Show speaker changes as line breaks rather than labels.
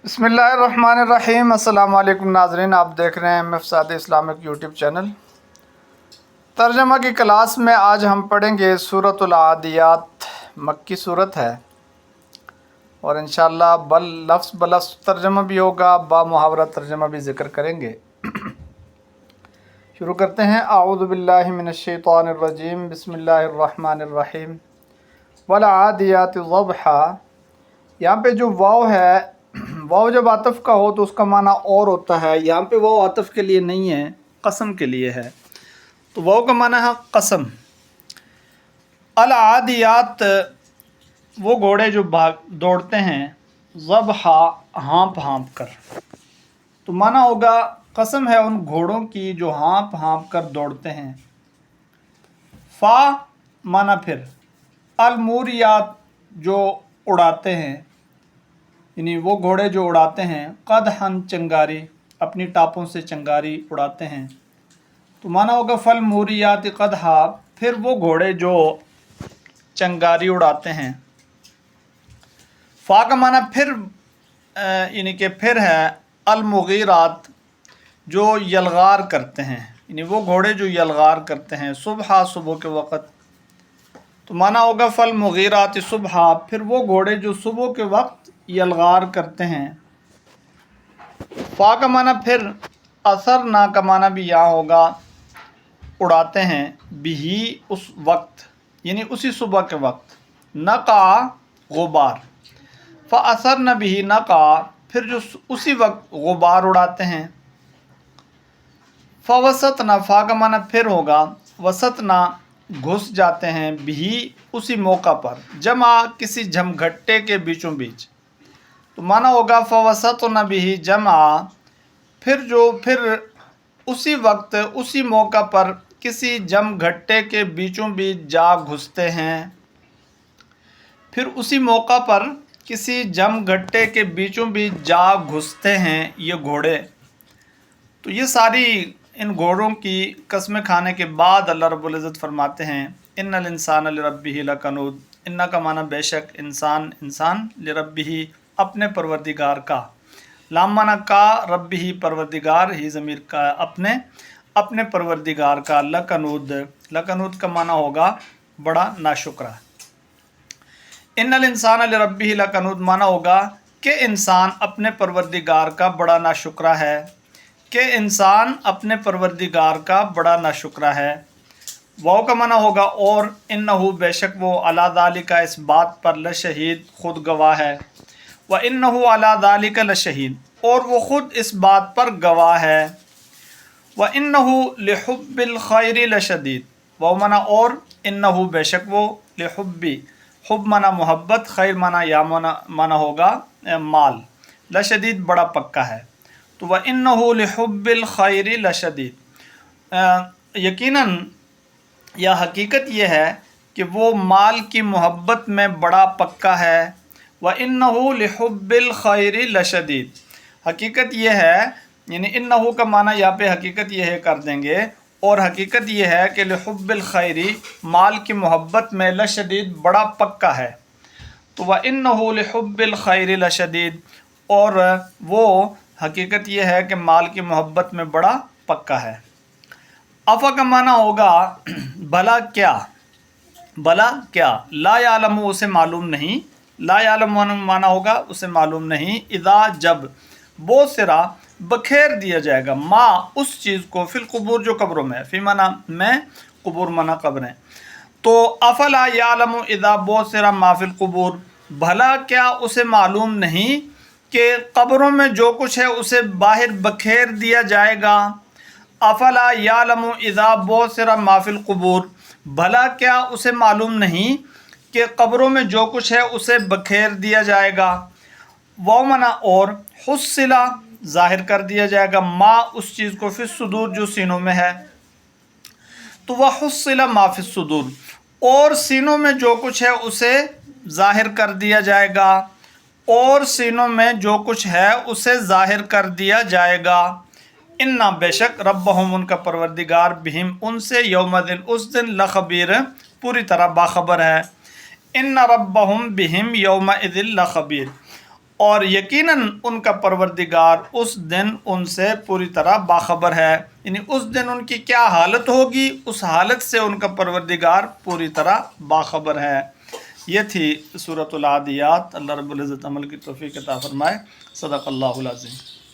बिस्मिल्लाहिर्रहमानिर्रहीम। अस्सलाम वालेकुम नाज़रीन, आप देख रहे हैं मफसाद इस्लामिक यूट्यूब चैनल। तर्जमा की क्लास में आज हम पढ़ेंगे सूरतुल आदियात। मक्की सूरत है और इंशाअल्लाह लफ्ज़ बलफ्ज़ तर्जमा भी होगा, बा मुहावरा तर्जमा भी ज़िक्र करेंगे। शुरू करते हैं। आऊज़ु बिल्लाहि मिनश शैतानिर रजीम, बिस्मिल्लाहिर्रहमानिर्रहीम। वल आदियाति ज़बहा। यहाँ पे जो वाव है, वाव जब आतफ़ का हो तो उसका माना और होता है। यहाँ पे वाव आतफ़ के लिए नहीं है, कसम के लिए है, तो वाव का माना है कसम। अल आदियात, वो घोड़े जो भाग दौड़ते हैं, ज़बहा, हाँप हाँप कर, तो माना होगा कसम है उन घोड़ों की जो हाँप हाँप कर दौड़ते हैं। फ़ा माना फिर, अल मूरियात, जो उड़ाते हैं, यानी वो घोड़े जो उड़ाते हैं, क़दहन, चिंगारी, अपनी टापों से चिंगारी उड़ाते हैं, तो माना होगा फल मूरियात क़दहा, फिर वो घोड़े जो चिंगारी उड़ाते हैं। फ़ा का माना फिर, यानी कि फिर है, अल मुग़ीरात, जो यलगार करते हैं, यानी वो घोड़े जो यलगार करते हैं, सुबह, सुबह के वक़्त, तो माना होगा फल मुग़ीरात सुबह, फिर वो घोड़े जो सुबह के वक्त यलगार करते हैं। फ़ा का माना फिर, असर ना का माना भी यहाँ होगा उड़ाते हैं, बिही, उस वक्त, यानी उसी सुबह के वक्त, नका, गुबार, फ़असर न बिही नका, फिर जो उसी वक्त गुबार उड़ाते हैं। फ़वसत ना, फ़ा का माना फिर होगा, वसत ना, घुस जाते हैं, बिही, उसी मौका पर, जमा, किसी झमघट्टे के बीचों बीच, तो माना होगा फ़वसत न बिही जमा, फिर उसी वक्त, उसी मौका पर किसी जमघट्टे के बीचों बीच जा घुसते हैं। फिर उसी मौका पर किसी जमघट्टे के बीचों बीच जा घुसते हैं ये घोड़े। तो ये सारी इन घोड़ों की कस्में खाने के बाद अल्लाह रब्बुल इज़्ज़त फरमाते हैं, इन्नल इंसान लिरब्बिही लकनूद। इन्ना का माना बेशक, इंसान लिरब्बिही, अपने परवरदिगार का, लाम माना का, रब्बिही परवरदिगार, ही ज़मीर का, अपने परवरदिगार का, लकनूद का माना होगा बड़ा नाशुक्रा। इन्नल इंसान लिरब्बिही लकनूद माना होगा कि इंसान अपने परवरदिगार का बड़ा नाशुक्रा है, कि इंसान अपने परवरदिगार का बड़ा नाशुक्रा है। वाव का माना होगा और, इन्नहु, बेशक वो, अला ज़ालिका, इस बात पर, लशहीद, खुद गवाह है। व इन्नहु अला ज़ालिका लशहीद, और वो खुद इस बात पर गवाह है। व इन्नहु लिहुब्बिल खैरि लशदीद, वाव माना और, इन्नहु, बेशक वो, लिहुब्बी, हुब माना मोहब्बत, खैर माना या माना होगा माल, लशदीद, बड़ा पक्का है। तो व इन्नहु लिहुब्बिल खैरि लशदीद, यकीनन या हकीकत यह है कि वो माल की मोहब्बत में बड़ा पक्का है। व इन्नहु लिहुब्बिल खैरि लशदीद, हकीकत यह है, यानी इन्नहु का माना यहाँ पे हकीकत यह है कर देंगे, और हकीकत यह है कि लिहुब्बिल खैरि, माल की मोहब्बत में, लशदीद, बड़ा पक्का है। तो व इन्नहु लिहुब्बिल खैरि लशदीद, और वो हकीकत यह है कि माल की मोहब्बत में बड़ा पक्का है। अफ़ा का माना होगा भला क्या, भला क्या, ला यालमु, उसे मालूम नहीं, ला यालमु माना होगा उसे मालूम नहीं, इज़ा, जब, बोसिरा, बखेर दिया जाएगा, माँ, उस चीज़ को, फिल कुबूर, जो कब्रों में, फी माना में, कुबूर माना कब्रें, तो अफ़ला यालमु इज़ा बोसिरा मा फिल कुबूर, भला क्या उसे मालूम नहीं कि कब्रों में जो कुछ है उसे बाहर बखेर दिया जाएगा। अफ़ला यालमु इज़ा बोसिरा मा फिल कुबूर, भला क्या उसे मालूम नहीं कि कब्रों में जो कुछ है उसे बखेर दिया जाएगा। वो मना और, हुस्सिला, ज़ाहिर कर दिया जाएगा, माँ, उस चीज़ को, फिस सुदूर, जो सीनों में है, तो वह हुस्सिला मा फिस सुदूर, और सीनों में जो कुछ है उसे ज़ाहिर कर दिया जाएगा, और सीनों में जो कुछ है उसे ज़ाहिर कर दिया जाएगा। इन्ना, बेशक, रब्बहुम, उनका परवरदिगार, बिहिम, उनसे, यौमदिन, उस दिन, लखबीर, पूरी तरह बाखबर है। इन्ना रब्बहुम बिहिम यौमइदिन लखबीर, اور یقیناً ان کا پروردگار اس دن ان سے پوری طرح باخبر ہے، یعنی اس دن ان کی کیا حالت ہوگی، اس حالت سے ان کا پروردگار پوری طرح باخبر ہے۔ یہ تھی سورۃ العادیات۔ اللہ رب العزت عمل کی توفیق عطا فرمائے۔ صدق اللہ العظیم۔